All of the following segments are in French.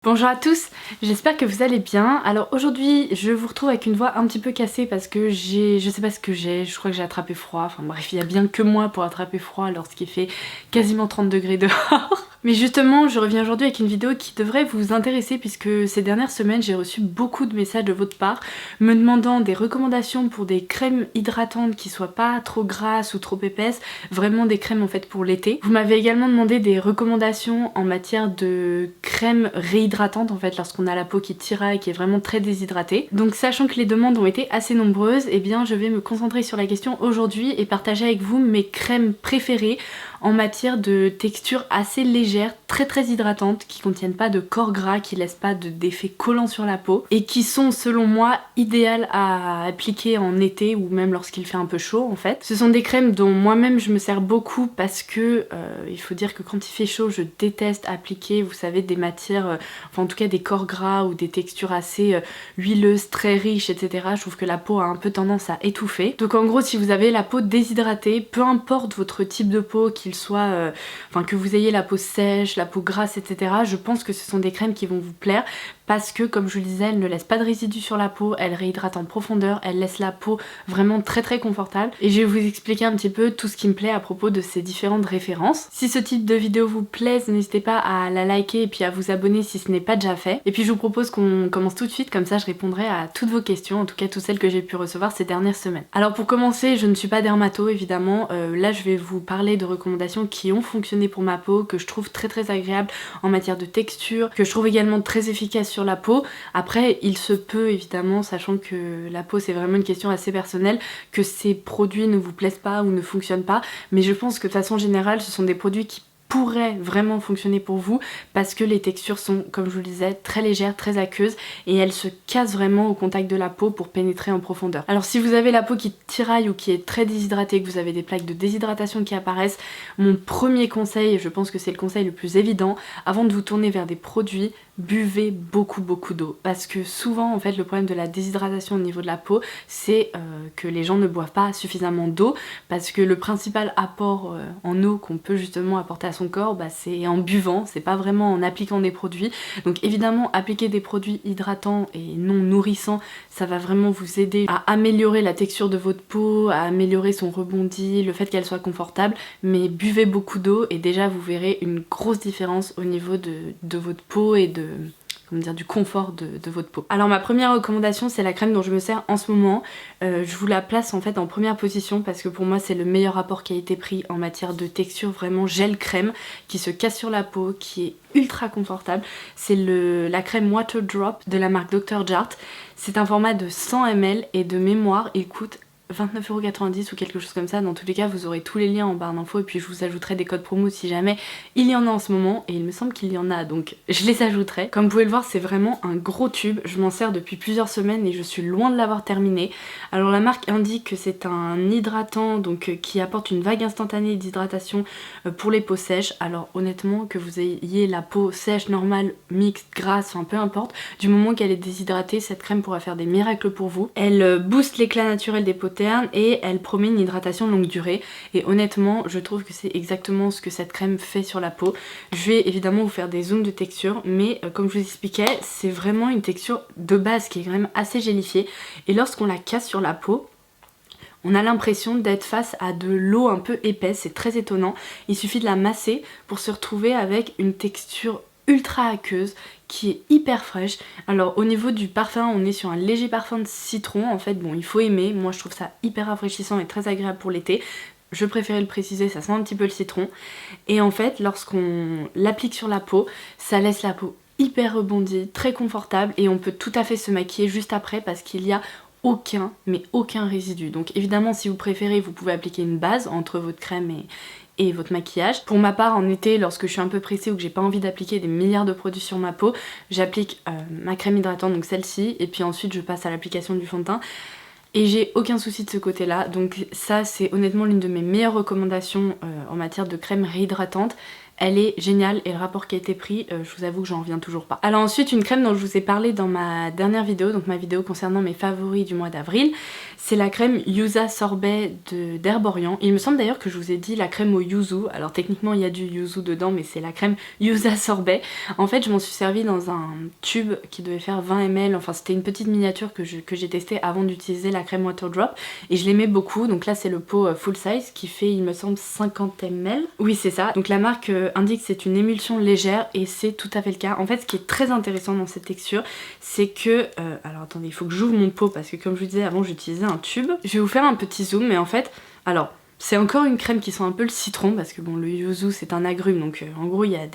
Bonjour à tous, j'espère que vous allez bien. Alors aujourd'hui je vous retrouve avec une voix un petit peu cassée parce que je sais pas ce que j'ai, je crois que j'ai attrapé froid, enfin bref il y a bien que moi pour attraper froid lorsqu'il fait quasiment 30 degrés dehors. Mais justement je reviens aujourd'hui avec une vidéo qui devrait vous intéresser puisque ces dernières semaines j'ai reçu beaucoup de messages de votre part me demandant des recommandations pour des crèmes hydratantes qui soient pas trop grasses ou trop épaisses, vraiment des crèmes en fait pour l'été. Vous m'avez également demandé des recommandations en matière de crème réhydratante en fait lorsqu'on a la peau qui tiraille et qui est vraiment très déshydratée. Donc sachant que les demandes ont été assez nombreuses, eh bien je vais me concentrer sur la question aujourd'hui et partager avec vous mes crèmes préférées en matière de texture assez légère, très hydratante, qui contiennent pas de corps gras, qui laissent pas d'effet collant sur la peau et qui sont selon moi idéales à appliquer en été ou même lorsqu'il fait un peu chaud en fait. Ce sont des crèmes dont moi-même je me sers beaucoup parce que il faut dire que quand il fait chaud je déteste appliquer, vous savez, des matières, enfin en tout cas des corps gras ou des textures assez huileuses, très riches, etc. Je trouve que la peau a un peu tendance à étouffer. Donc en gros si vous avez la peau déshydratée, peu importe votre type de peau, qu'il soit, enfin que vous ayez la peau sèche, la peau grasse, etc. Je pense que ce sont des crèmes qui vont vous plaire parce que comme je le disais, elles ne laissent pas de résidus sur la peau, elles réhydratent en profondeur, elles laissent la peau vraiment très confortable. Et je vais vous expliquer un petit peu tout ce qui me plaît à propos de ces différentes références. Si ce type de vidéo vous plaise, n'hésitez pas à la liker et puis à vous abonner si ce n'est pas déjà fait. Et puis je vous propose qu'on commence tout de suite, comme ça je répondrai à toutes vos questions, en tout cas toutes celles que j'ai pu recevoir ces dernières semaines. Alors pour commencer, je ne suis pas dermato évidemment, là je vais vous parler de recommandations qui ont fonctionné pour ma peau, que je trouve très agréables en matière de texture, que je trouve également très efficaces sur la peau. Après il se peut évidemment, sachant que la peau c'est vraiment une question assez personnelle, que ces produits ne vous plaisent pas ou ne fonctionnent pas, mais je pense que de façon générale ce sont des produits qui pourrait vraiment fonctionner pour vous parce que les textures sont, comme je vous le disais, très légères, très aqueuses et elles se cassent vraiment au contact de la peau pour pénétrer en profondeur. Alors si vous avez la peau qui tiraille ou qui est très déshydratée, que vous avez des plaques de déshydratation qui apparaissent, mon premier conseil, et je pense que c'est le conseil le plus évident, avant de vous tourner vers des produits, buvez beaucoup d'eau parce que souvent en fait le problème de la déshydratation au niveau de la peau c'est que les gens ne boivent pas suffisamment d'eau parce que le principal apport en eau qu'on peut justement apporter à son corps c'est en buvant, c'est pas vraiment en appliquant des produits. Donc évidemment appliquer des produits hydratants et non nourrissants ça va vraiment vous aider à améliorer la texture de votre peau, à améliorer son rebondi, le fait qu'elle soit confortable, mais buvez beaucoup d'eau et déjà vous verrez une grosse différence au niveau de votre peau et du confort de votre peau. Alors ma première recommandation c'est la crème dont je me sers en ce moment. Je vous la place en fait en première position parce que pour moi c'est le meilleur rapport qualité-prix en matière de texture, vraiment gel crème qui se casse sur la peau, qui est ultra confortable. C'est la crème Water Drop de la marque Dr. Jart. C'est un format de 100 ml et de mémoire il coûte 29,90€ ou quelque chose comme ça. Dans tous les cas vous aurez tous les liens en barre d'infos et puis je vous ajouterai des codes promo si jamais il y en a en ce moment et il me semble qu'il y en a donc je les ajouterai. Comme vous pouvez le voir c'est vraiment un gros tube, je m'en sers depuis plusieurs semaines et je suis loin de l'avoir terminé. Alors la marque indique que c'est un hydratant donc qui apporte une vague instantanée d'hydratation pour les peaux sèches. Alors honnêtement que vous ayez la peau sèche, normale, mixte, grasse, enfin peu importe, du moment qu'elle est déshydratée cette crème pourra faire des miracles pour vous. Elle booste l'éclat naturel des peaux et elle promet une hydratation longue durée et honnêtement je trouve que c'est exactement ce que cette crème fait sur la peau. Je vais évidemment vous faire des zooms de texture mais comme je vous expliquais c'est vraiment une texture de base qui est quand même assez gélifiée et lorsqu'on la casse sur la peau on a l'impression d'être face à de l'eau un peu épaisse, c'est très étonnant. Il suffit de la masser pour se retrouver avec une texture ultra aqueuse qui est hyper fraîche. Alors au niveau du parfum on est sur un léger parfum de citron en fait, bon il faut aimer, moi je trouve ça hyper rafraîchissant et très agréable pour l'été. Je préférais le préciser, ça sent un petit peu le citron. Et en fait lorsqu'on l'applique sur la peau, ça laisse la peau hyper rebondie, très confortable et on peut tout à fait se maquiller juste après parce qu'il y a aucun résidu. Donc évidemment si vous préférez vous pouvez appliquer une base entre votre crème et votre maquillage. Pour ma part en été lorsque je suis un peu pressée ou que j'ai pas envie d'appliquer des milliards de produits sur ma peau, j'applique ma crème hydratante, donc celle-ci, et puis ensuite je passe à l'application du fond de teint. Et j'ai aucun souci de ce côté là, donc ça c'est honnêtement l'une de mes meilleures recommandations en matière de crème réhydratante. elle est géniale et le rapport qualité-prix, je vous avoue que j'en reviens toujours pas. Alors ensuite, une crème dont je vous ai parlé dans ma dernière vidéo, donc ma vidéo concernant mes favoris du mois d'avril, c'est la crème Yuza Sorbet d'Herborian. Il me semble d'ailleurs que je vous ai dit la crème au yuzu, alors techniquement il y a du yuzu dedans mais c'est la crème Yuza Sorbet. En fait je m'en suis servi dans un tube qui devait faire 20 ml, enfin c'était une petite miniature que j'ai testée avant d'utiliser la crème Water Drop et je l'aimais beaucoup. Donc là c'est le pot full size qui fait il me semble 50 ml. Oui c'est ça, donc la marque indique que c'est une émulsion légère et c'est tout à fait le cas. En fait ce qui est très intéressant dans cette texture c'est que, alors attendez il faut que j'ouvre mon pot parce que comme je vous disais avant j'utilisais un tube. Je vais vous faire un petit zoom mais en fait, alors c'est encore une crème qui sent un peu le citron parce que bon le yuzu c'est un agrume donc en gros il y a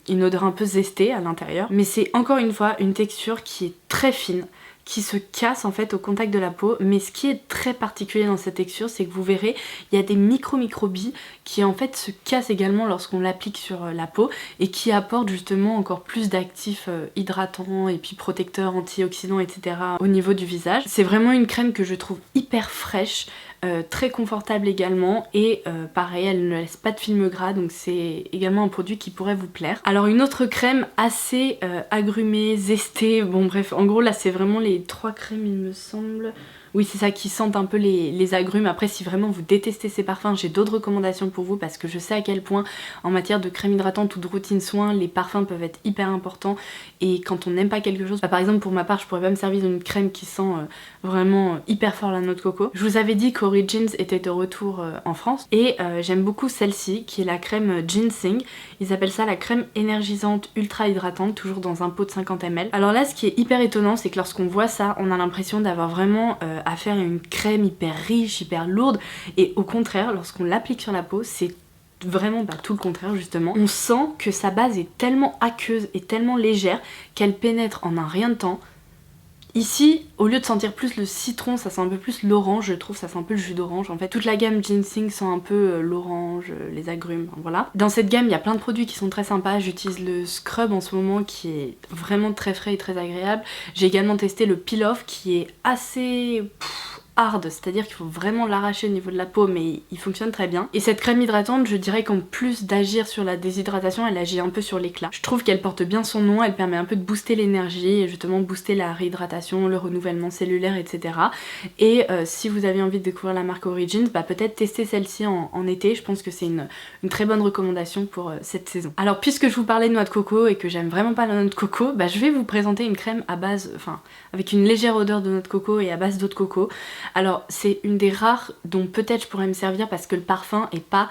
une odeur un peu zestée à l'intérieur. Mais c'est encore une fois une texture qui est très fine, qui se casse en fait au contact de la peau, mais ce qui est très particulier dans cette texture c'est que vous verrez il y a des micro-microbilles qui en fait se cassent également lorsqu'on l'applique sur la peau et qui apportent justement encore plus d'actifs hydratants et puis protecteurs, antioxydants etc. au niveau du visage. C'est vraiment une crème que je trouve hyper fraîche, très confortable également et pareil elle ne laisse pas de film gras donc c'est également un produit qui pourrait vous plaire. Alors une autre crème assez agrumée, zestée, bon bref en gros là c'est vraiment les 3 crèmes il me semble. Oui c'est ça qui sentent un peu les agrumes. Après si vraiment vous détestez ces parfums j'ai d'autres recommandations pour vous parce que je sais à quel point en matière de crème hydratante ou de routine soin les parfums peuvent être hyper importants et quand on n'aime pas quelque chose, par exemple pour ma part je pourrais pas me servir d'une crème qui sent vraiment hyper fort la noix de coco. Je vous avais dit qu'Origins était de retour en France et j'aime beaucoup celle-ci qui est la crème Ginseng. Ils appellent ça la crème énergisante ultra hydratante, toujours dans un pot de 50 ml. Alors là ce qui est hyper étonnant c'est que lorsqu'on voit ça on a l'impression d'avoir vraiment à faire une crème hyper riche, hyper lourde et au contraire lorsqu'on l'applique sur la peau c'est vraiment tout le contraire justement. On sent que sa base est tellement aqueuse et tellement légère qu'elle pénètre en un rien de temps. Ici, au lieu de sentir plus le citron, ça sent un peu plus l'orange, je trouve, ça sent un peu le jus d'orange. En fait, toute la gamme Ginseng sent un peu l'orange, les agrumes, voilà. Dans cette gamme, il y a plein de produits qui sont très sympas. J'utilise le scrub en ce moment qui est vraiment très frais et très agréable. J'ai également testé le peel-off qui est assez hard, c'est-à-dire qu'il faut vraiment l'arracher au niveau de la peau mais il fonctionne très bien. Et cette crème hydratante, je dirais qu'en plus d'agir sur la déshydratation, elle agit un peu sur l'éclat. Je trouve qu'elle porte bien son nom, elle permet un peu de booster l'énergie et justement booster la réhydratation, le renouvellement cellulaire, etc. Et si vous avez envie de découvrir la marque Origins, peut-être tester celle-ci en été, je pense que c'est une très bonne recommandation pour cette saison. Alors puisque je vous parlais de noix de coco et que j'aime vraiment pas la noix de coco, je vais vous présenter une crème à base, avec une légère odeur de noix de coco et à base d'eau de coco. Alors c'est une des rares dont peut-être je pourrais me servir parce que le parfum est pas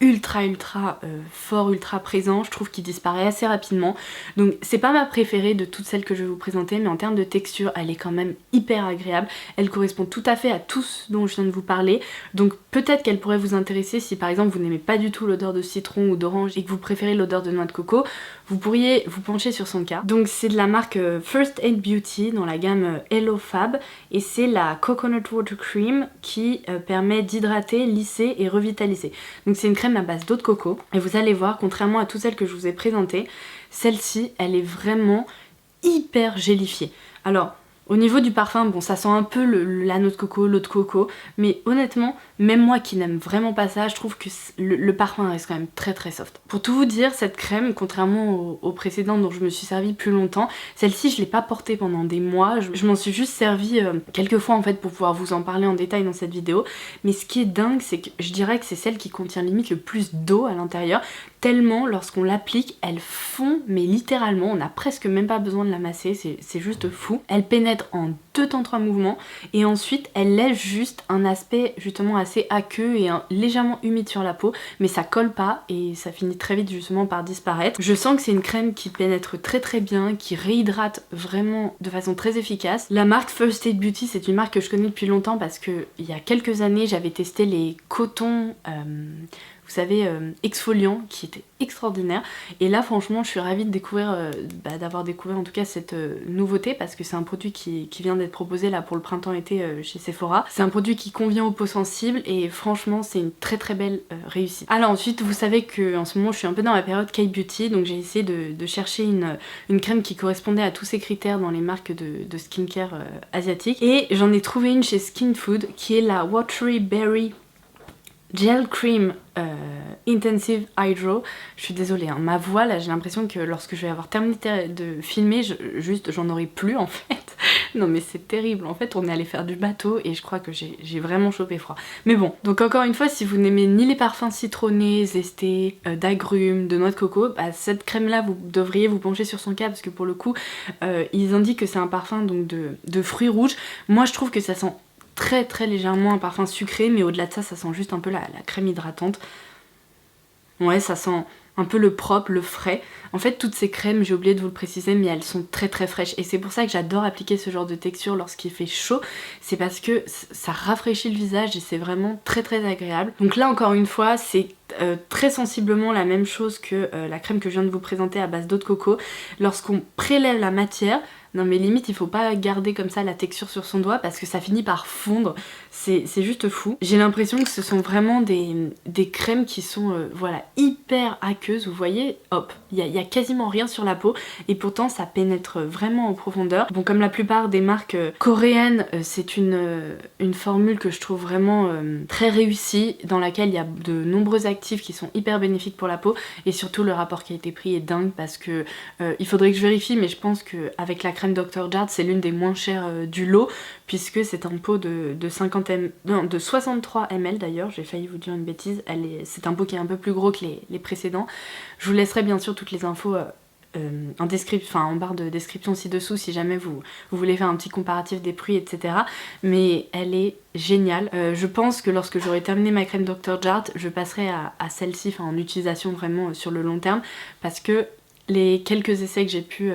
ultra fort, ultra présent, je trouve qu'il disparaît assez rapidement. Donc c'est pas ma préférée de toutes celles que je vais vous présenter, mais en termes de texture elle est quand même hyper agréable. Elle correspond tout à fait à tout ce dont je viens de vous parler, donc peut-être qu'elle pourrait vous intéresser si par exemple vous n'aimez pas du tout l'odeur de citron ou d'orange et que vous préférez l'odeur de noix de coco. Vous pourriez vous pencher sur son cas. Donc c'est de la marque First Aid Beauty dans la gamme Hello Fab et c'est la Coconut Water Cream qui permet d'hydrater, lisser et revitaliser. Donc c'est une crème à base d'eau de coco et vous allez voir, contrairement à toutes celles que je vous ai présentées, celle-ci elle est vraiment hyper gélifiée. Alors au niveau du parfum, bon ça sent un peu la noix de coco, l'eau de coco, mais honnêtement, même moi qui n'aime vraiment pas ça, je trouve que le parfum reste quand même très soft. Pour tout vous dire, cette crème, contrairement aux précédentes dont je me suis servie plus longtemps, celle-ci je l'ai pas portée pendant des mois, je m'en suis juste servie quelques fois en fait pour pouvoir vous en parler en détail dans cette vidéo, mais ce qui est dingue c'est que je dirais que c'est celle qui contient limite le plus d'eau à l'intérieur, tellement lorsqu'on l'applique, elle fond, mais littéralement, on n'a presque même pas besoin de la masser, c'est juste fou. Elle pénètre en 2 temps 3 mouvements et ensuite elle laisse juste un aspect justement assez aqueux et légèrement humide sur la peau, mais ça colle pas et ça finit très vite justement par disparaître. Je sens que c'est une crème qui pénètre très bien, qui réhydrate vraiment de façon très efficace. La marque First Aid Beauty, c'est une marque que je connais depuis longtemps parce que il y a quelques années j'avais testé les cotons vous savez, exfoliant qui était extraordinaire et là franchement je suis ravie de découvrir, d'avoir découvert en tout cas cette nouveauté parce que c'est un produit qui vient d'être proposé là pour le printemps-été chez Sephora. C'est un produit qui convient aux peaux sensibles et franchement c'est une très belle réussite. Alors ensuite vous savez que en ce moment je suis un peu dans la période K-Beauty donc j'ai essayé de chercher une crème qui correspondait à tous ces critères dans les marques de skincare asiatiques et j'en ai trouvé une chez Skin Food qui est la Watery Berry Gel Cream Intensive Hydro. Je suis désolée, hein, ma voix là, j'ai l'impression que lorsque je vais avoir terminé de filmer, j'en aurai plus en fait. Non mais c'est terrible, en fait on est allé faire du bateau et je crois que j'ai vraiment chopé froid. Mais bon, donc encore une fois, si vous n'aimez ni les parfums citronnés, zestés, d'agrumes, de noix de coco, bah cette crème là vous devriez vous pencher sur son cas parce que pour le coup ils indiquent que c'est un parfum donc de fruits rouges. Moi je trouve que ça sent très très légèrement un parfum sucré, mais au-delà de ça, ça sent juste un peu la crème hydratante. Ouais, ça sent un peu le propre, le frais. En fait, toutes ces crèmes, j'ai oublié de vous le préciser, mais elles sont très très fraîches. Et c'est pour ça que j'adore appliquer ce genre de texture lorsqu'il fait chaud. C'est parce que ça rafraîchit le visage et c'est vraiment très très agréable. Donc là, encore une fois, c'est très sensiblement la même chose que la crème que je viens de vous présenter à base d'eau de coco. Lorsqu'on prélève la matière, non mais limite il faut pas garder comme ça la texture sur son doigt parce que ça finit par fondre, c'est juste fou. J'ai l'impression que ce sont vraiment des crèmes qui sont voilà, hyper aqueuses, vous voyez, hop, il y a quasiment rien sur la peau et pourtant ça pénètre vraiment en profondeur. Bon, comme la plupart des marques coréennes, c'est une formule que je trouve vraiment très réussie, dans laquelle il y a de nombreux actifs qui sont hyper bénéfiques pour la peau et surtout le rapport qualité-prix est dingue parce que il faudrait que je vérifie, mais je pense qu'avec la crème Dr. Jart, c'est l'une des moins chères du lot puisque c'est un pot de 63 ml d'ailleurs, j'ai failli vous dire une bêtise, c'est un pot qui est un peu plus gros que les précédents. Je vous laisserai bien sûr toutes les infos en barre de description ci-dessous si jamais vous voulez faire un petit comparatif des prix, etc. Mais elle est géniale. Je pense que lorsque j'aurai terminé ma crème Dr. Jart, je passerai à celle-ci, en utilisation vraiment sur le long terme parce que les quelques essais que j'ai pu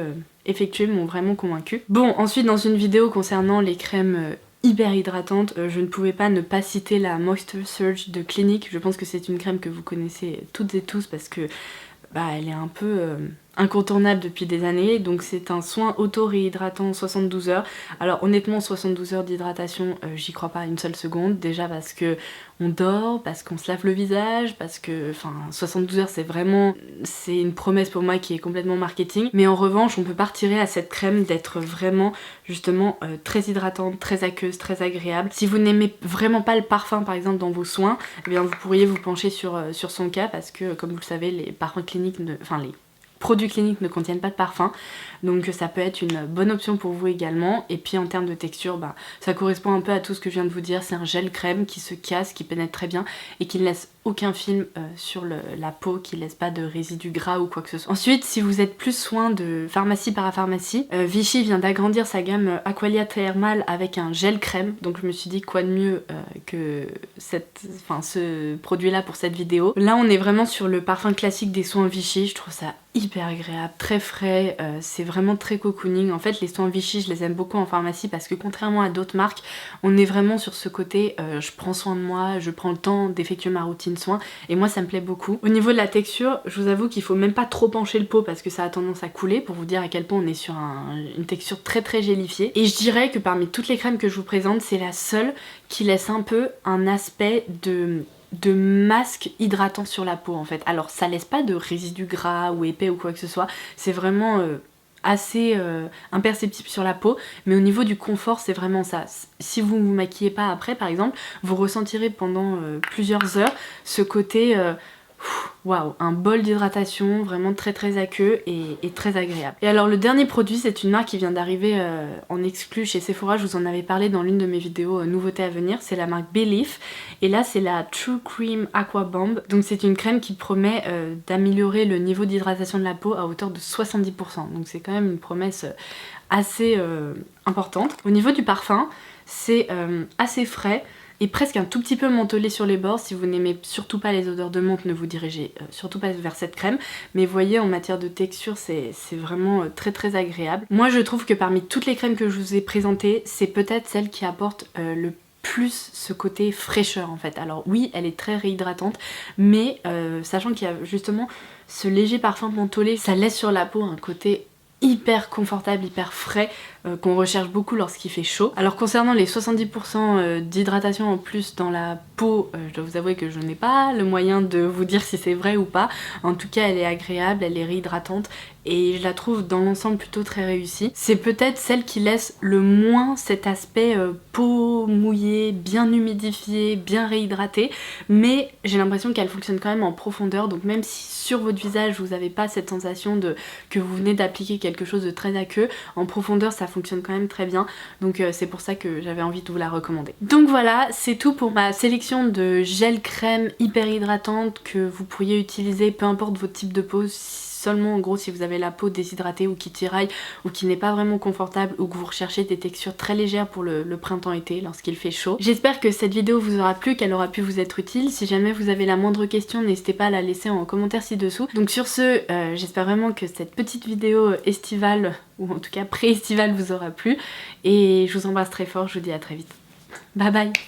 effectués m'ont vraiment convaincue. Bon, ensuite dans une vidéo concernant les crèmes hyper hydratantes, je ne pouvais pas ne pas citer la Moisture Surge de Clinique. Je pense que c'est une crème que vous connaissez toutes et tous parce que elle est un peu incontournable depuis des années. Donc c'est un soin auto-réhydratant 72 heures. Alors honnêtement 72 heures d'hydratation, j'y crois pas une seule seconde. Déjà parce que on dort, parce qu'on se lave le visage, parce que 72 heures c'est une promesse pour moi qui est complètement marketing. Mais en revanche on peut pas retirer à cette crème d'être vraiment justement très hydratante, très aqueuse, très agréable. Si vous n'aimez vraiment pas le parfum par exemple dans vos soins, eh bien vous pourriez vous pencher sur son cas parce que comme vous le savez les parfums cliniques, les produits cliniques ne contiennent pas de parfum, donc ça peut être une bonne option pour vous également. Et puis en termes de texture, ça correspond un peu à tout ce que je viens de vous dire. C'est un gel crème qui se casse, qui pénètre très bien et qui ne laisse aucun film sur la peau, qui ne laisse pas de résidus gras ou quoi que ce soit. Ensuite, si vous êtes plus soin de pharmacie parapharmacie, Vichy vient d'agrandir sa gamme Aqualia Thermal avec un gel crème, donc je me suis dit quoi de mieux que ce produit là pour cette vidéo. Là on est vraiment sur le parfum classique des soins Vichy, je trouve ça hyper agréable, très frais, c'est vraiment très cocooning. En fait les soins Vichy je les aime beaucoup en pharmacie parce que contrairement à d'autres marques, on est vraiment sur ce côté je prends soin de moi, je prends le temps d'effectuer ma routine soin et moi ça me plaît beaucoup. Au niveau de la texture, je vous avoue qu'il faut même pas trop pencher le pot parce que ça a tendance à couler, pour vous dire à quel point on est sur une texture très très gélifiée. Et je dirais que parmi toutes les crèmes que je vous présente, c'est la seule qui laisse un peu un aspect de masque hydratant sur la peau en fait. Alors ça laisse pas de résidus gras ou épais ou quoi que ce soit, c'est vraiment assez imperceptible sur la peau, mais au niveau du confort c'est vraiment ça. Si vous ne vous maquillez pas après par exemple, vous ressentirez pendant plusieurs heures ce côté waouh, un bol d'hydratation vraiment très très aqueux et très agréable. Et alors le dernier produit, c'est une marque qui vient d'arriver en exclu chez Sephora, je vous en avais parlé dans l'une de mes vidéos nouveautés à venir, c'est la marque Belif et là c'est la True Cream Aqua Bomb. Donc c'est une crème qui promet d'améliorer le niveau d'hydratation de la peau à hauteur de 70%, donc c'est quand même une promesse assez importante. Au niveau du parfum, c'est assez frais et presque un tout petit peu mentholé sur les bords. Si vous n'aimez surtout pas les odeurs de menthe, ne vous dirigez surtout pas vers cette crème, mais vous voyez en matière de texture c'est vraiment très très agréable. Moi je trouve que parmi toutes les crèmes que je vous ai présentées, c'est peut-être celle qui apporte le plus ce côté fraîcheur en fait. Alors oui, elle est très réhydratante, mais sachant qu'il y a justement ce léger parfum mentholé, ça laisse sur la peau un côté hyper confortable, hyper frais, qu'on recherche beaucoup lorsqu'il fait chaud. Alors concernant les 70% d'hydratation en plus dans la peau, je dois vous avouer que je n'ai pas le moyen de vous dire si c'est vrai ou pas. En tout cas elle est agréable, elle est réhydratante et je la trouve dans l'ensemble plutôt très réussie. C'est peut-être celle qui laisse le moins cet aspect peau mouillée, bien humidifiée, bien réhydratée, mais j'ai l'impression qu'elle fonctionne quand même en profondeur, donc même si sur votre visage vous n'avez pas cette sensation que vous venez d'appliquer quelque chose de très aqueux, en profondeur ça fonctionne quand même très bien, donc c'est pour ça que j'avais envie de vous la recommander. Donc voilà, c'est tout pour ma sélection de gel crème hyper hydratante que vous pourriez utiliser peu importe votre type de peau, seulement en gros si vous avez la peau déshydratée ou qui tiraille ou qui n'est pas vraiment confortable ou que vous recherchez des textures très légères pour le printemps-été lorsqu'il fait chaud. J'espère que cette vidéo vous aura plu, qu'elle aura pu vous être utile. Si jamais vous avez la moindre question, n'hésitez pas à la laisser en commentaire ci-dessous. Donc sur ce, j'espère vraiment que cette petite vidéo estivale, ou en tout cas pré-estivale, vous aura plu. Et je vous embrasse très fort, je vous dis à très vite. Bye bye!